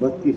32,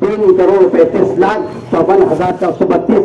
3,35,54,432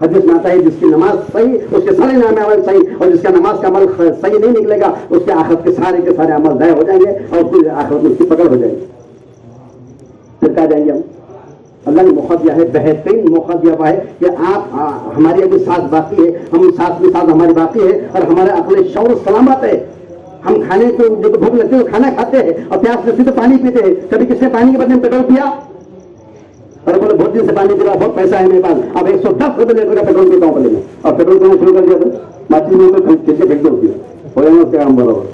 حدیث میں آتا ہے جس کی نماز صحیح اس کے سارے نام عمل صحیح، اور جس کا نماز کا عمل صحیح نہیں نکلے گا اس کے آخرت کے سارے عمل ضائع ہو جائیں گے اور پھر آخرت میں اس کی پکڑ ہو جائے گی. پھر کہا جائیں گے ہم اللہ نے موقع دیا ہے، بہترین موقع دیا ہوا ہے کہ آپ ہماری ابھی سانس باقی ہے، ہم سانس میں سانس ہماری باقی ہے اور ہمارا عقل شعور سلامت ہے. ہم کھانے کو جب بھوک لگتی ہے تو کھانا کھاتے ہیں اور پیاس لگتی تو پانی پیتے ہیں. کبھی کس نے پانی کے بدلے میں پیٹرول پیا؟ اور بولے بہت دن سے پانی پی رہا، بہت پیسہ ہے میرے پاس، اب 110 روپئے لیٹر کا پیٹرول پیتا ہوں پہلے میں، اور پیٹرول پینا شروع کر دیا تو ماچی میں تو کھینچے پھینکتے ہوتی ہے، ہو جائے گا اس کا کام برابر.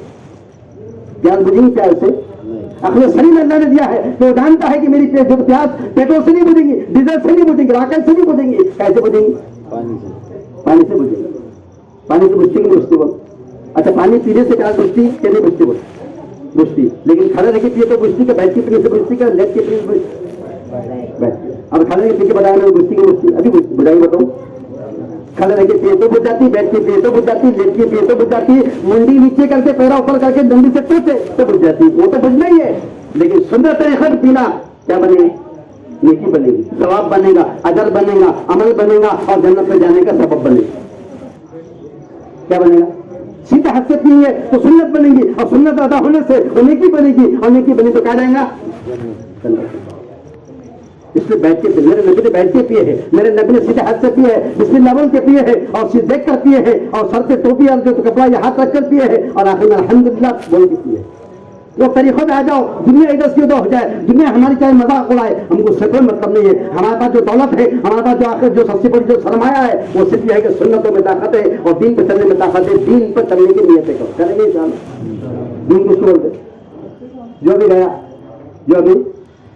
پیاس بجیں گی پیاس سے؟ عقل سلیم اللہ نے دیا ہے تو وہ جانتا ہے کہ میری پیاس پیٹرول سے نہیں بجے گی، ڈیزل سے نہیں بجے گی، راکٹ سے نہیں بجے گی. کیسے بجیں گی؟ پانی سے بجے گی. پانی سے بجتی کہ نہیں بجتی بول؟ اچھا پانی پینے سے کیا بجتی کہ نہیں بجتی بول؟ بجتی. لیکن کھڑے رہ کے پیے تو بجتی کہ بیٹھ کے پینے سے بجتی کہ لیٹ کے پینے سے بجتی؟ اب کھڑے رہ کے پی کے بتایا میں بجتی کہ بجتی؟ ابھی بجائی بتاؤں. کھڑے رہ کے پیے تو بج جاتی، بیٹھ کے پیے تو بج جاتی، لیٹ کے پیے تو بج جاتی، منڈی نیچے کر کے پیرا اوپر کر کے ڈنڈی سے ٹوٹے تو بج جاتی. وہ تو بجنا ہی ہے. لیکن سنت طریقہ پینا کیا بنے گی؟ نیکی بنے گی، ثواب بنے گا، اجر بنے گا، عمل بنے گا اور جنت میں جانے کا سبب بنے گا. کیا بنے گا؟ سیدھے ہاتھ سے پییں گے تو سنت بنے گی اور سنت ادا ہونے سے وہ نیکی بنے گی اور نیکی بنے تو کیا جائے گا؟ اس لیے بیٹھ کے میرے نبی نے بیٹھ کے پیے ہیں، میرے نبی نے سیدھے ہاتھ سے پیے ہیں، بسم اللہ بول کے پیے ہیں اور سیدھ دیکھ کر پیے ہیں اور سر پہ ٹوپی اور جو کپڑا یہ ہاتھ رکھ کر پیے ہیں اور آخر میں الحمدللہ بول کے پیے. وہ طریقوں میں آ جاؤ، دنیا ادھر سے ادھر ہو جائے، دنیا ہماری چاہے مذاق اڑائے، ہم کو اس سے کوئی مطلب نہیں ہے. ہمارے پاس جو دولت ہے، ہمارے پاس جو آخر جو سب سے بڑی جو سرمایہ ہے وہ صرف یہ ہے کہ سنتوں میں طاقت ہے اور دین پہ چلنے میں طاقت ہے. دین پر چلنے کی نیتیں کرو، کریں گے انشاءاللہ. دین کس کو بولتے؟ جو بھی گیا جو ابھی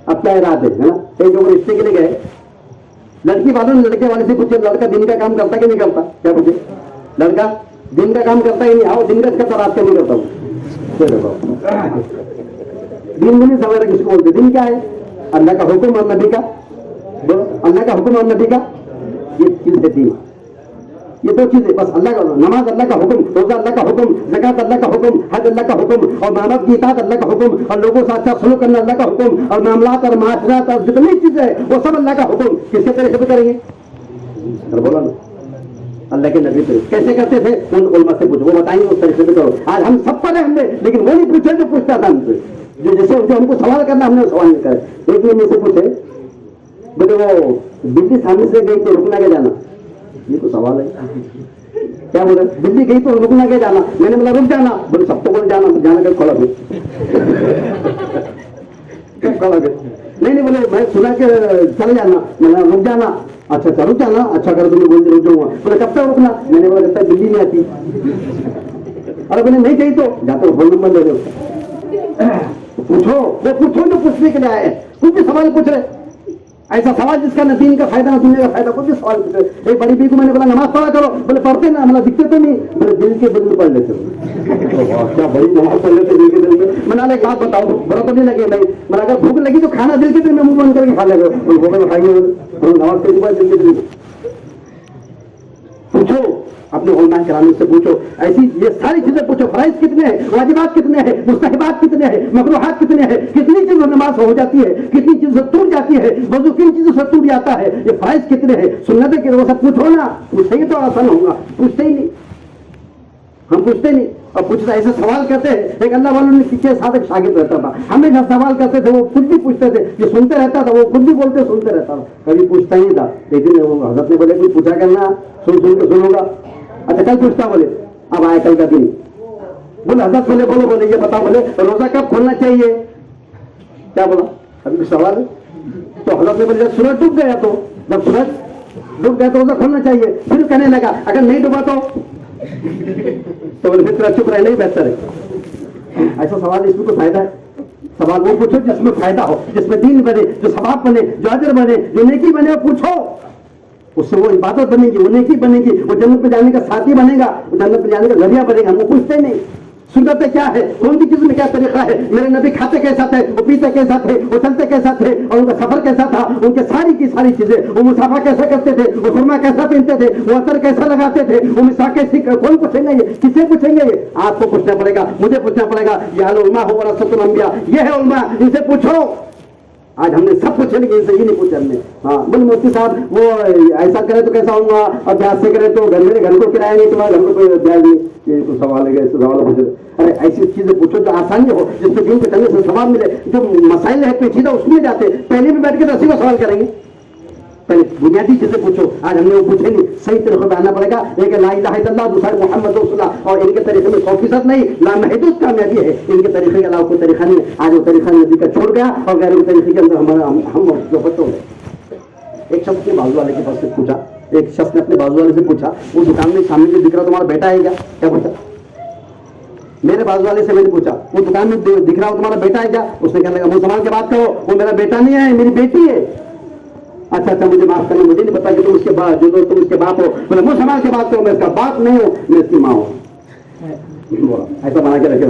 اب کیا ارادے ہے نا، ایک جو رشتے کے لیے گئے، لڑکی والوں نے لڑکے والے سے پوچھے لڑکا دن کا کام کرتا کہ نہیں کرتا؟ کیا پوچھے؟ لڑکا دن کا کام کرتا ہی نہیں. آؤ دن کا اس کا تو رات کا نہیں کرتا ہوں. دن میں نہیں سویرا کس کو بولتے؟ دن کیا ہے؟ اللہ کا حکم اور نبی کا، اللہ کا حکم اور نبی کا یہ چیز ہے دین. یہ دو چیزیں بس، اللہ کا نماز اللہ کا حکم، روزہ اللہ کا حکم، زکات اللہ کا حکم، حج اللہ کا حکم اور ماں باپ کی اطاعت اللہ کا حکم اور لوگوں سے اچھا سلوک کرنا اللہ کا حکم اور معاملات اور معاشرات اور جتنی چیزیں ہیں وہ سب اللہ کا حکم. کس کے طریقے سے کریں گے؟ بولا نا اللہ کے نبی سے کیسے کرتے تھے ان علماء سے پوچھو، وہ بتائیں گے اس طریقے سے کرو. آج ہم سب پر ہم نے لیکن وہ نہیں پوچھے جو پوچھتا تھا ہم سے، جیسے جو ہم کو سوال کرنا ہم نے سوال نہیں کرے. ایک نے مجھ سے پوچھے بولے وہ بجلی سامنے سے گئی تو رکنا کے جانا، یہ تو سوال ہے. کیا بولے بجلی گئی تو رکنا کے جانا؟ میں نے بولا رک جانا. بولے سب کو بولے جانا کے کھولا پھر نہیں بولے میں سنا کہ چلے جانا، میں نے رک جانا. اچھا رک جانا، اچھا کر تمہیں بول رک جاؤں گا. بولے کب تک رکنا؟ میں نے بولا جب تک بجلی نہیں آتی. ارے بولے نہیں گئی تو جاتے ہو فون نمبر لے لو. پوچھو وہ پوچھو جو پوچھنے کے لیے آئے ہیں، کچھ بھی سوال پوچھ رہے. ایسا سوال جس کا نہ دین کا فائدہ نہ دنیا کا فائدہ، کچھ بھی سوال پوچھ رہے. ایک بڑی بی کو میں نے بولا نماز پڑھا کرو، بولے پڑھتے نا، ہمارا دکھتے تو نہیں. بولے دل کے دل میں پڑھ لیتے ہو. کیا بڑی نماز پڑھ لیتے دل کے دل میں. میں نے ایک بات بتاؤ، برا تو نہیں لگے نہیں. میں اگر بھوک لگی تو کھانا دل کے دل میں منہ بند کر کے کھا لے گا. کھائیں گے نماز کے بعد دل کے دل میں پوچھو، اپنے علماء کرام سے پوچھو. ایسی یہ ساری چیزیں پوچھو، فرائض کتنے ہیں، واجبات کتنے ہیں، مستحبات کتنے ہیں، مکروہات کتنے ہیں، کتنی چیزوں نماز ہو جاتی ہے، کتنی چیزوں سے ٹوٹ جاتی ہے، وضو کن چیزوں سے ٹوٹ جاتا ہے، یہ فرائض کتنے ہیں، سنتیں کہ وہ سب پوچھو نا. پوچھتے ہی تو آسان ہوگا، پوچھتے ہی نہیں. ہم پوچھتے نہیں اور پوچھتا ایسے سوال کرتے ہیں. ایک اللہ والوں نے پیچھے ساتھ ایک شاگرد رہتا تھا، ہمیشہ سوال کرتے تھے، وہ خود بھی پوچھتے تھے، یہ سنتے رہتا تھا، وہ خود بھی بولتے سنتے رہتا تھا، کبھی پوچھتا ہی تھا. لیکن حضرت نے بولے کوئی پوچھا کرنا، سن کے سنو گا. اچھا کل پوچھتا، بولے اب آئے کل کا دن. بولے حضرت بولے یہ بتاؤ، بولے روزہ کب کھولنا چاہیے؟ کیا بولا؟ ابھی کچھ سوال ہے تو حضرت نے بولے جب سورج ڈوب گیا تو، جب سورج ڈوب گیا تو روزہ کھولنا چاہیے. پھر کہنے لگا اگر نہیں ڈوبا تو بولے پھر چپ رہنا ہی بہتر ہے. ایسا سوال اس میں کوئی فائدہ ہے؟ سوال وہ پوچھو جس میں فائدہ ہو، جس میں دین بنے، جو ثواب بنے، جو اجر بنے، جو نیکی بنے، وہ پوچھو. اس سے وہ عبادت بنے گی، وہ نیکی بنے گی، وہ جنت پہ جانے کا ساتھی بنے گا، وہ جنت پہ جانے کا ذریعہ بنے گا. وہ پوچھتے نہیں. سنتیں کیا ہے، کون سی چیز میں کیا طریقہ ہے، میرے نبی کھاتے کیسا تھے، وہ پیتے کیسا تھے، وہ چلتے کیسا تھے اور ان کا سفر کیسا تھا، ان کے ساری کی ساری چیزیں، وہ مسافہ کیسا کرتے تھے، وہ سرما کیسا پہنتے تھے، وہ عطر کیسا لگاتے تھے، وہ مسواک کیسی، کون پوچھیں گے یہ؟ کسے پوچھیں گے یہ؟ آپ کو پوچھنا پڑے گا، مجھے پوچھنا پڑے گا. یہ علماء ہو ورثۃ الانبیاء، یہ ہے علماء، ان سے پوچھو. آج ہم نے سب پوچھے لیکن ان سے یہ نہیں پوچھا ہم نے. ہاں بولے مفتی صاحب وہ ایسا کرے تو کیسا ہوں گا, اور بیاج سے کرے تو میرے گھر کو کرایہ نہیں, تمہارے گھر کو کوئی بیاج نہیں. یہ تو سوال ہے, ایسے سوال پوچھے. ارے ایسی چیزیں پوچھو جو آسانی ہو, جس میں دین کے چلنے سے ثواب ملے. جو مسائل ہے پیچیدہ اس میں جاتے, پہلے بھی بیٹھ کے تو اسی کو سوال کریں گے. پہلے بنیادی چیزیں پوچھو, آج ہم نے وہ پوچھے نہیں. صحیح طریقے پہ آنا پڑے گا. ایک لا الہ الا اللہ, دوسرا محمد رسول اللہ, اور ان کے طریقے میں 100% نہیں, لامحدود کامیابی ہے. ان کے طریقے کے علاوہ کوئی طریقہ نہیں ہے. آج وہ طریقہ نبی کا چھوڑ گیا اور غیر کے طریقے کے اندر ہم ضبط ہو گئے. ایک شخص نے بازو والے کے پاس سے پوچھا, ایک شخص نے اپنے بازو والے سے پوچھا, وہ دکان میں سامنے سے دکھ رہا تمہارا بیٹا ہے کیا پوچھا؟ میرے بازو والے سے میں نے پوچھا, وہ دکان میں دکھ رہا ہو تمہارا بیٹا ہے کیا؟ اس نے کہنے لگا منہ سنبھال کے بات کرو, وہ میرا بیٹا نہیں ہے, میری بیٹی ہے. اچھا مجھے معاف کرنا, مجھے نہیں پتا کہ تم اس کے بعد جو تم اس کے باپ ہو. بولے منہ سنبھال کے بات کرو, میں اس کا باپ نہیں ہوں, میں اس کی ماں ہوں. ایسا بنا کے رکھے.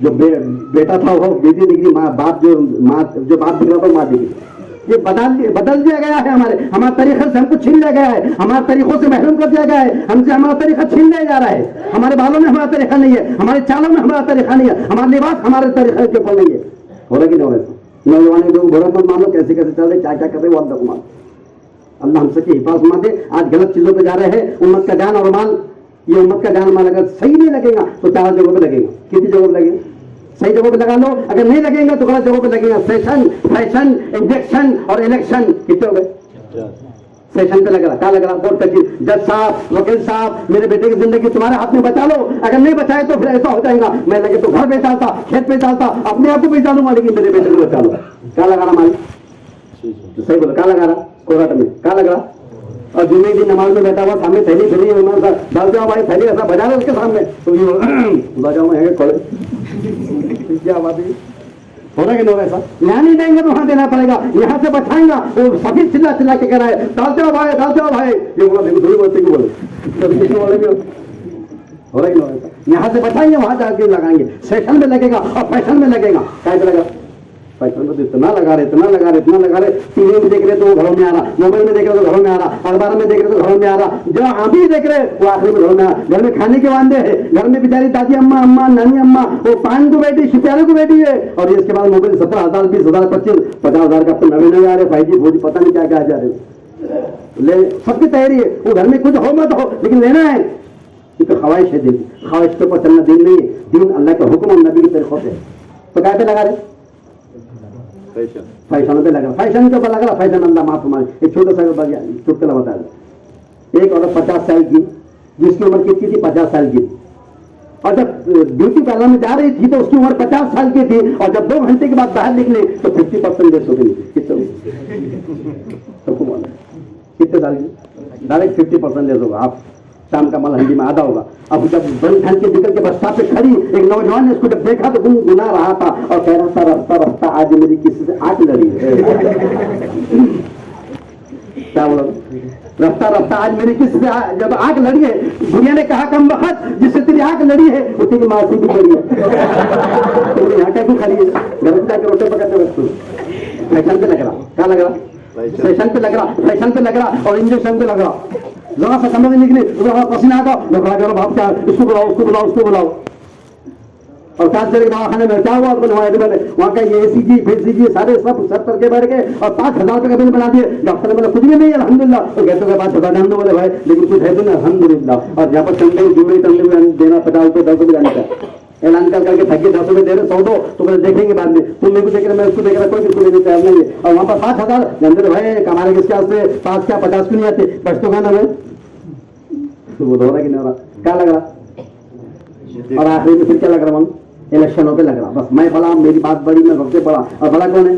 جو بیٹا تھا وہ بیٹی دکھ رہی, باپ جو باپ دکھ رہا تھا ماں دکھ رہی. یہ بدل دیا گیا ہے. ہمارے طریقے سے ہم کو چھین لیا گیا ہے, ہمارے طریقوں سے محروم کر دیا گیا ہے. ہم سے ہمارا طریقہ چھین لیا جا رہا ہے. ہمارے بالوں میں ہمارا طریقہ نہیں ہے, ہمارے چالوں میں ہمارا طریقہ نہیں ہے, ہمارا لباس ہمارے طریقے کے اوپر نہیں ہے. ہو رہا کہ نہیں ہو رہا؟ نوجوان لوگ برا مت مان لو, کیسے چل رہے, کیا کر رہے, وہ اللہ کو مان. اللہ ہم سب کی حفاظت مانتے. آج غلط چیزوں پہ جا رہے ہیں. امت کا جان اور مال, یہ امت کا جان مال اگر صحیح نہیں لگے گا تو 4 جگہوں پہ لگے گا. کتنی جگہوں پہ لگے گا؟ صحیح جگہوں پہ لگا لو. اگر نہیں لگیں گا تو غلط جگہوں پہ لگے گا. فیشن, انجیکشن اور الیکشن کتنے ہو گئے؟ سیشن پہ لگ رہا, کیا لگ رہا؟ کورٹ کچہری. جج صاحب, وکیل صاحب, میرے بیٹے کی زندگی تمہارے ہاتھ میں بچا لو. اگر نہیں بچائے تو پھر ایسا ہو جائے گا, میں لگے تو گھر بیچ ڈالتا, کھیت بیچ ڈالتا, اپنے آپ کو بیچ ڈالوں گا, لیکن میرے بیٹے کو بچا لو. کیا لگا رہا مالک؟ صحیح بولا, کیا لگا رہا کورٹ میں, کیا لگ رہا؟ اور جمعے کی نماز میں بیٹھا ہوا, سامنے تھیلی پھری ہے, ڈالتے ہو بھائی تھیلی, ایسا بجا رہے اس کے سامنے, تو یہ بجاؤ میں کیا بات ہے؟ ہو رہا کہ نہیں ہو رہا ایسا؟ یہاں نہیں دیں گے تو وہاں دینا پڑے گا. یہاں سے بچائیں گا, وہ سبھی چلا کے کہہ رہا ہے ڈالتے ہو بھائی, ڈالتے ہو بھائی. یہ بولا دیکھو تھوڑی بولتے کیوں بولے, بولے گے. ہو رہا کہ نہیں ہو رہا ایسا؟ یہاں سے بچائیں گے, وہاں جا کے لگائیں گے. سیشن میں لگے گا اور فیشن میں لگے گا. کیا لگا؟ فیشن میں تو اتنا لگا رہے. ٹی وی میں دیکھ رہے تو وہ گھروں میں آ رہا, موبائل میں دیکھ رہے تو گھروں میں آ رہا, اخبار میں دیکھ رہے تو گھروں میں آ رہا, جو ہم بھی دیکھ رہے وہ آخری میں گھروں میں آ رہا. گھر میں کھانے کے واندے ہیں, گھر میں بیچاری دادی اماں نانی اماں وہ 5 کو بیٹی, شپیالے کو بیٹی ہے, اور اس کے بعد موبائل 17,000 20,000 25,000 50,000 کا نوے آ رہے, 5G 4G پتہ نہیں کیا آ جا رہے. سب کی تیاری ہے, وہ گھر میں کچھ ہو مت ہو لیکن لینا ہے. کیونکہ خواہش ہے دین, خواہش کے اوپر چلنا دین نہیں ہے. دین اللہ کا حکم اور نبی کی طریقوں سے. تو کیا پہ لگا رہے؟ فیشن پہ لگ رہا, فیشن کے اوپر لگ رہا. فیشن اللہ معاف ہمارے. ایک چھوٹا سا چٹکلا بتا دیں. ایک عورت 50 سال کی, جس کی عمر کتنی تھی؟ 50 سال کی. اور جب بیوٹی پارلر میں جا رہی تھی تو اس کی عمر 50 سال کی تھی, اور جب 2 گھنٹے کے بعد باہر نکلی تو 50% لیس ہو گئی. کتنے سال کی؟ ڈائریکٹ 50% لیس ہوگا. آپ شام کا مال ہنڈی میں آدھا ہوگا. اب جب بند گھر کے نکل کے بس اسٹاپ پہ کھڑی, ایک نوجوان نے اس کو جب دیکھا تو گنگنا رہا تھا اور کہہ رہا تھا رفتہ آج میری کسی سے آنکھ لڑی ہے. کیا بولا؟ رفتہ آج میری کسی سے جب آنکھ لڑی ہے. دنیا نے کہا کم وقت جس سے تیری آنکھ لڑی ہے وہ تیری معافی بھی لڑی ہے. یہاں کیا کیوں کھڑی ہے؟ گھر میں جا کے روٹے پکڑتے وقت فیشن پہ لگ رہا. کیا لگ رہا؟ فیشن پہ لگ رہا اور انجیکشن پہ لگ رہا. ذرا سا کمرے نکلے, پسینہ آتا, بھاپ کیا, اس کو بلاؤ. اور کاج کرے دواخانے میں کیا ہوا, وہاں کا یہ AC جی پھر جی سارے سب کر کے بیٹھ گئے اور 5,000 روپے کا بل بنا دیے. ڈاکٹر نے بولا کچھ بھی نہیں الحمدللہ. اور گیسوں کے بعد چھوٹا ڈان بولے بھائی لیکن کچھ ہے تو نہیں الحمدللہ. اور جہاں پر ٹنڈے جمعے دینا 50 روپے 10 روپے جانے کا اعلان کر کے تھک کے 10 روپے دے رہے 100 دو تو دیکھیں گے بعد میں. تم میرے کو دیکھ رہے, میں اس کو دیکھ رہا, کوئی کس کو لینے تیار نہیں ہے. اور وہاں پر 5,000 جانتے بھائی کمانے کس کے واسطے, 5 کیا 50 کیوں نہیں آتے, کچھ تو کہنا ہے. وہ ہو رہا کہ نہیں ہو رہا؟ کیا لگ رہا؟ اور آخری میں پھر کیا لگ رہا؟ الیکشنوں پہ لگ رہا. بس میں بڑا, میری بات بڑی, میں سب سے بڑا, اور بڑا کون ہے؟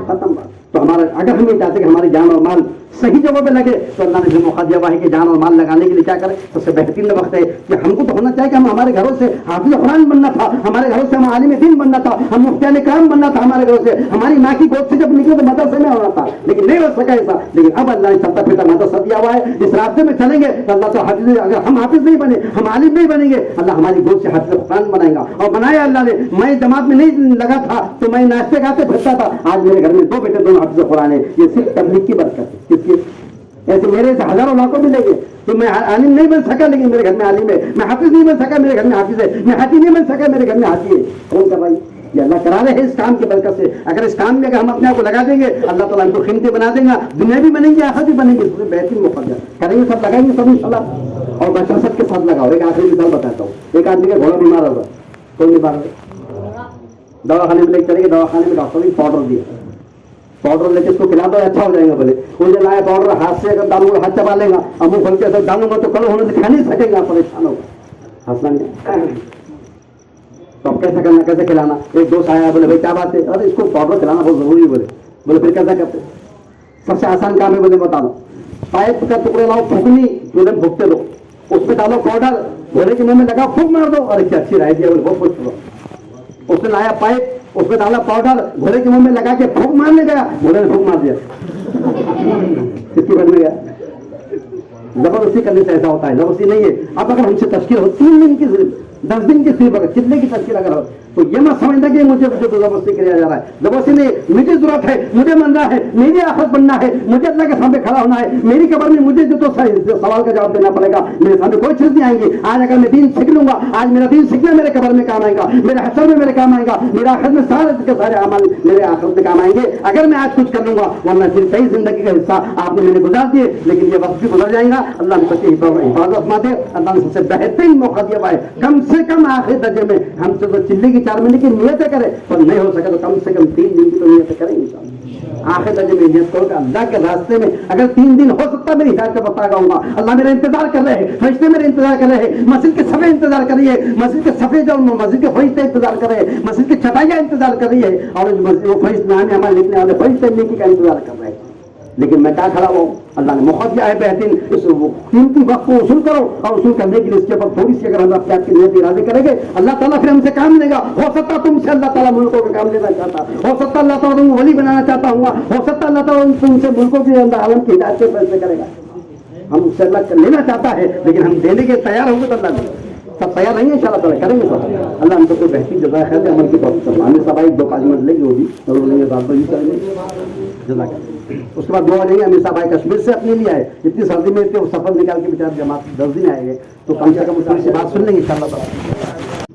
ختم بات. تو ہمارا اگر ہم یہ چاہتے کہ ہماری جان اور مال صحیح جگہ پہ لگے تو اللہ نے جو موقع دیا ہوا ہے کہ جان اور مال لگانے کے لیے کیا کرے. سب سے بہترین وقت ہے کہ ہم کو تو ہونا چاہیے کہ ہم ہمارے گھروں سے حافظ قرآن بننا تھا, ہمارے گھروں سے ہم عالم دین بننا تھا, ہم مفتیان کرام بننا تھا ہمارے گھروں سے. ہماری ماں کی گود سے جب نکلے تو مدرسے میں ہونا تھا, لیکن نہیں ہو سکا ایسا. لیکن اب اللہ نے چلتا پھرتا مدرسہ دیا ہوا ہے. اس راستے میں چلیں گے تو اللہ تو حافظ, اگر ہم حافظ نہیں بنے, ہم عالم نہیں بنیں گے, اللہ ہماری گود سے حافظ قرآن بنائے گا. اور بنایا اللہ نے. میں جماعت میں نہیں لگا تھا تو میں ناشتے کھاتے پھرتا تھا. آج میرے گھر میں 2 بیٹے دونوں حافظ قرآن ہے. یہ صرف تبلیغ کی برکت ہے. کس کی؟ ایسے میرے سے ہزاروں لاکھوں ملیں گے. تو میں عالم نہیں بن سکا لیکن میرے گھر میں عالم ہے. میں حافظ نہیں بن سکا میرے گھر میں حافظ ہے. میں ہاتھی نہیں بن سکا میرے گھر میں ہاتھی ہے. کون کر رہا ہے؟ یہ اللہ کرا رہے ہیں اس کام کی برکت سے. اگر اس کام میں اگر ہم اپنے آپ کو لگا دیں گے اللہ تعالیٰ ہم کو قیمتی بنا دیں گا, دنیا بھی بنیں گی آخرت بھی بنیں گی. اس میں بہترین موقع کریں گے, سب لگائیں گے سب انشاءاللہ. اور بشاشت کے ساتھ لگاؤ. ایک آخری مثال بتاتا ہوں. ایک آدمی کا گھوڑا بیمار ہوگا, کوئی بیمار ہوگا, دوا خانے میں لے کے چلے گے, دوا خانے میں ڈاکٹر نے پاؤڈر دیا, پاؤڈر لے کے اس کو کھلا دو اچھا ہو جائے گا. بولے مجھے لایا پاؤڈر, ہاتھ سے اگر ڈالوں گا ہاتھ چبا لے گا, اور منہ کھول کے ڈالوں گا تو کل ہونے سے کھا نہیں سکے گا, پریشان ہوگا. حسن تو اب کیسا کرنا, کیسے کھلانا. ایک دوست آیا, بولے بھائی کیا بات ہے, ارے اس کو پاؤڈر کھلانا بہت ضروری ہے. بولے پھر کیسا کرتے. سب سے آسان کام ہے, بولے بتا دو. پائپ کا ٹکڑے لاؤ, پھونکنی تم پھونکتے دو, اس میں ڈالو پاؤڈر, گھوڑے کے منہ میں لگا پھونک مار دو. ارے کیا اچھی رائے دیا, بولے بہت خوش ہوا. اس نے لایا پائپ, اس میں ڈالا پاؤڈر, گھوڑے کے منہ میں لگا کے پھونک مارنے گیا, گھوڑے نے پھونک مار دیا. کس کی بن میں گیا. زبردستی کرنے سے ایسا ہوتا ہے, زبردستی نہیں ہے. اب اگر ہم سے تشکیل ہو 3 دن کی, 10 دن کی صرف اگر کتنے کی تشکیل اگر ہو تو یہ مت سمجھنا کہ مجھے زبردستی کیا جا رہا ہے. زبردستی نہیں, مجھے ضرورت ہے, مجھے بننا ہے, میری آخرت بننا ہے, مجھے اللہ کے سامنے کھڑا ہونا ہے. میری قبر میں مجھے جو سوال کا جواب دینا پڑے گا. میرے سامنے کوئی چیز نہیں آئیں گی. آج اگر میں دین سیکھ لوں گا, آج میرا دین سیکھنا میرے قبر میں کام آئے گا, میرے حشر میں میرے کام آئے گا, میرے آخرت میں سارے کے سارے اعمال میرے آخرت میں کام آئیں گے اگر میں آج کچھ کر لوں گا. ورنہ پھر کئی زندگی کا حصہ آپ نے میں نے گزار دیے, لیکن یہ وقت بھی گزر جائے گا. اللہ نے سب کی حفاظت ماں دے. اللہ نے سب سے بہترین موقع دیا ہوا ہے. کم سے کم آخری درجے میں ہم سے تو چلے کی 4 مہینے کی نیتیں کریں, پر نہیں ہو سکے تو کم سے کم 3 دن کی تو نیتیں کریں گے. آخر درجے میں نیت کرو کہ اللہ کے راستے میں اگر 3 دن ہو سکتا ہے میری ہدایت کا پتہ لگاؤں گا. اللہ میرا انتظار کر رہے ہیں, فرشتے میرے انتظار کر رہے ہیں, مسجد کے صفے انتظار کر رہی ہے, مسجد کے صفے جو مسجد کے فرشتے انتظار کر رہے ہیں, مسجد کی چٹائیاں انتظار کر رہی ہے, اور وہ فرشتے نام ہمارے لکھنے والے فرشتے نیکی کا انتظار کر رہے ہیں. لیکن میں کیا کھڑا ہوں, اللہ نے موقع دیا ہے بہترین. اس قیمتی وقت کو وصول کرو, اور وصول کرنے کے لیے اس کے اوپر تھوڑی سی اگر ہم اپنے آپ کی نیت ارادے کریں گے, اللہ تعالیٰ پھر ہم سے کام لے گا. ہو سکتا تم سے اللہ تعالیٰ ملکوں کا کام لینا چاہتا, ہو سکتا اللہ تعالیٰ تم ولی بنانا چاہتا ہوں, ہو سکتا اللہ تعالیٰ تم سے ملکوں کے اندر عالم کی ہدایت کے فیصلے کرے گا. ہم اس سے اللہ لینا چاہتا ہے, لیکن ہم دینے کے تیار ہوں گے تو اللہ سب تیار نہیں ہے, ان شاء اللہ تعالیٰ کریں گے سب. اللہ ہم سب کو بہترین جزائے خیر عمل کی بہت کرنا. ہمیں سب 2-5 منٹ لے گی, وہ بھی کریں گے جزاک. اس کے بعد دعا لیں گے. امیر صاحب آئے کشمیر سے اپنے لیے آئے, اتنی سردی میں تھے, وہ سفر نکال کے بیچارے جماعت 10 دن آئے گئے, تو کم سے کم اس سے بات سن لیں گے ان شاء اللہ تعالیٰ.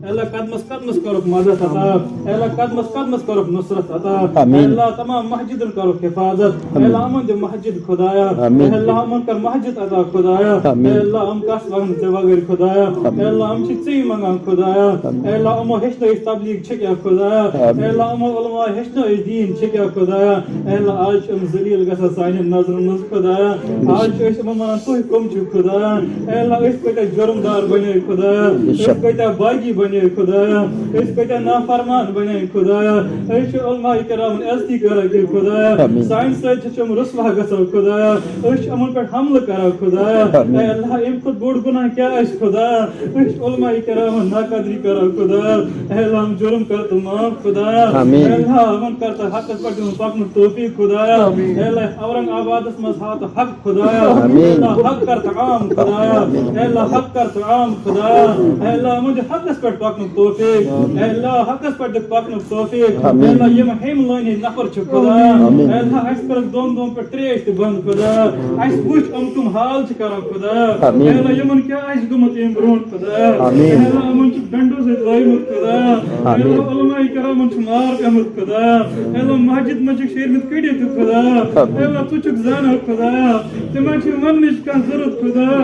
اللہ قدمس کرک مدد عطا, اللہ قدمس کرک نصرت عطا, اللہ تمام مسجدن کرک حفاظت, اللہ امن دے مسجد خدایا, اللہ امن کر مسجد عطا خدایا, اللہ ام کس وگن تے وغیر خدایا, اللہ ام چھ ژی منگان خدایا, اللہ امو ہشنو اس تبلیغ چھکیا خدایا, اللہ امو علماء ہشنو اس دین چھکیا خدایا, اللہ آج ام ذلیل گژھا سانین نظرن منٛز خدایا, آج اس ام ونان تُہۍ کم چھِو خدایا, اللہ أسۍ کۭتیاہ جُرمدار بنے خدایا, أسۍ کۭتیاہ باغی بنے خدایا, أسۍ کۭتیاہ نافرمان بنے خدایا, أسۍ چھِ علماء کرامن عزتی کران کہ خدایا, سانہِ سۭتۍ چھِ یِم رسوا گژھان خدایا, أسۍ چھِ یِمن پٮ۪ٹھ حملہٕ کران خدایا, اے اللہ اَمہِ کھۄتہٕ بوٚڑ گُناہ کیٛاہ آسہِ خدایا, أسۍ چھِ علماء کرامن ناقدری کران خدایا, اے اللہ ہم جرم کر تو معاف خدایا, اے اللہ ہمن کر تو حقس پٮ۪ٹھ دِیُن پکنُک توفیق خدایا, اے اللہ اورنگ آبادس منٛز ہاو تو حق خدایا, اے اللہ حق کر تو عام خدایا, اے اللہ حق کر تو عام خدایا, اے اللہ ہمن دِ حقس پٮ۪ٹھ پکنُک توفیق, اے اللہ حقس پٮ۪ٹھ دِ پکنُک توفیق, اے اللہ یِم ہیٚمۍ لٲنی نفر چھِ خدایا, اے اللہ اَسہِ کٔرٕکھ دۄن دۄہن پٮ۪ٹھ ترٛیش تہِ بنٛد خدایا, اَسہِ وٕچھ یِم کٕم حال چھِ کران خدایا, اے اللہ یِمن کیٛاہ آسہِ گوٚمُت اَمہِ برونٛٹھ خدایا, اے اللہ یِمن چھُ ڈنڈو سۭتۍ لٲیمٕتۍ خدایا, اے اللہ علماء کرامن چھُ مار پیوٚمُت خدایا, اے اللہ مسجد منٛز چھِکھ شیرمٕتۍ کٔڑِتھ تہِ خدایا, اے اللہ ژٕ چھُکھ زانان خدایا, تِمن چھِ وننٕچ کانٛہہ ضروٗرت خدایا,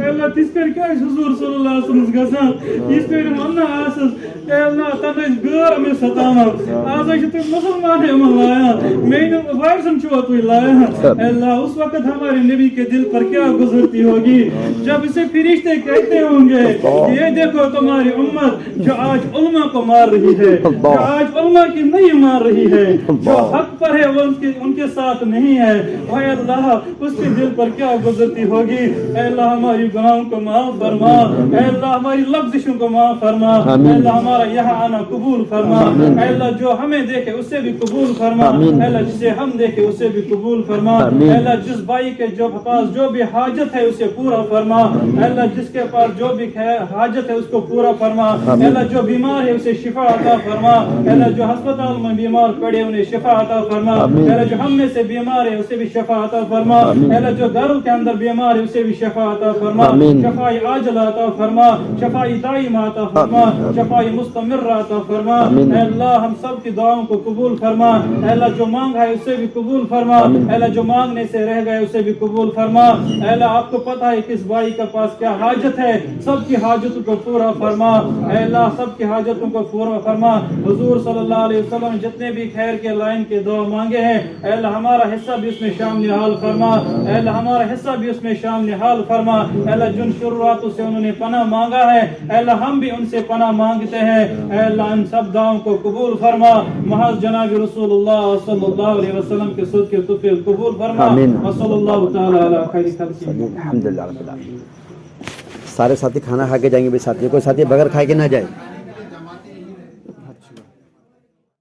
اے اللہ تِژھ پھِرِ کیٛاہ چھُ حضوٗر صلی اللہ علیہ وسلمس گژھان, یِژھ پھِرِ یِم ونان آسس, اے اللہ تَنہٕ ٲسۍ غٲر یِمن ستاوان, آز حظ چھِ تُہۍ مُسلمان یِمن لایان, میٛانٮ۪ن وارثن چھِوا تُہۍ لایان, اے اللہ اس وقت ہمارے نبی کے دل پر کیا گزرتی ہوگی جب اسے فرشتے کہتے ہوں گے یہ دیکھو تمہاری امت جو آج علماء کو مار رہی ہے, جو آج علماء کی نہیں مار رہی ہے, جو حق پر ہے وہ ان کے ساتھ نہیں ہے, اے اللہ اس کے دل پر کیا گزرتی ہوگی. اے اللہ ہماری گناہوں کو معاف فرما, اے اللہ ہماری لفظشوں کو معاف فرما, اے اللہ ہمارا یہاں آنا قبول فرما, اے اللہ جو ہمیں دیکھے اسے بھی قبول فرما, اے اللہ جسے ہم دیکھے اسے بھی قبول فرما, اے اللہ جس بھائی کے جو پاس جو بھی حاجت ہے اسے پورا فرما, اے اللہ جس کے پاس جو بھی حاجت ہے اس کو پورا فرما, اے اللہ جو بیمار ہے اسے شفا عطا فرما, اے اللہ جو ہسپتال میں بیمار پڑے انہیں شفا عطا فرما, اے اللہ جو ہم میں سے بیمار ہے اسے بھی شفا عطا فرما, اے اللہ جو گھروں کے اندر بیمار ہے اسے بھی شفا عطا فرما, شفاء عاجلہ عطا فرما, شفاء دائمہ عطا فرما. فرما, شفائی مستمر عطا فرما. اے اللہ ہم سب کی دعاؤں کو قبول فرما. اے اللہ جو مانگا ہے اسے بھی قبول فرما. اے اللہ جو مانگنے سے رہ گئے اسے بھی قبول فرما. اے اللہ آپ کو پتہ ہے کس بھائی کے پاس کیا حاجت ہے, سب کی حاجتوں کو پورا فرما. اے اللہ سب کی حاجتوں کو پورا فرما. حضور صلی اللہ علیہ وسلم جتنے بھی خیر کے لائن کے دعا مانگے ہیں, اے اللہ ہمارا حصہ بھی اس میں شامل حال فرما. اے اللہ ہمارا حصہ بھی اس میں شامل حال فرما. اے اللہ جن شروعاتوں سے انہوں نے پناہ مانگا ہے, اے اللہ ہم بھی ان سے پناہ مانگتے ہیں. اے اللہ ان سب دعاؤں کو قبول فرما. محض جناب رسول اللہ صلی اللہ علیہ وسلم کے صدقے توفیق قبول فرما. وصلی اللہ تعالی علی خیر خلقہ. الحمدللہ رب العالمین. سارے ساتھی کھانا کھا کے جائیں گے, بھی ساتھی کوئی ساتھی بغیر کھائے کے نہ جائے.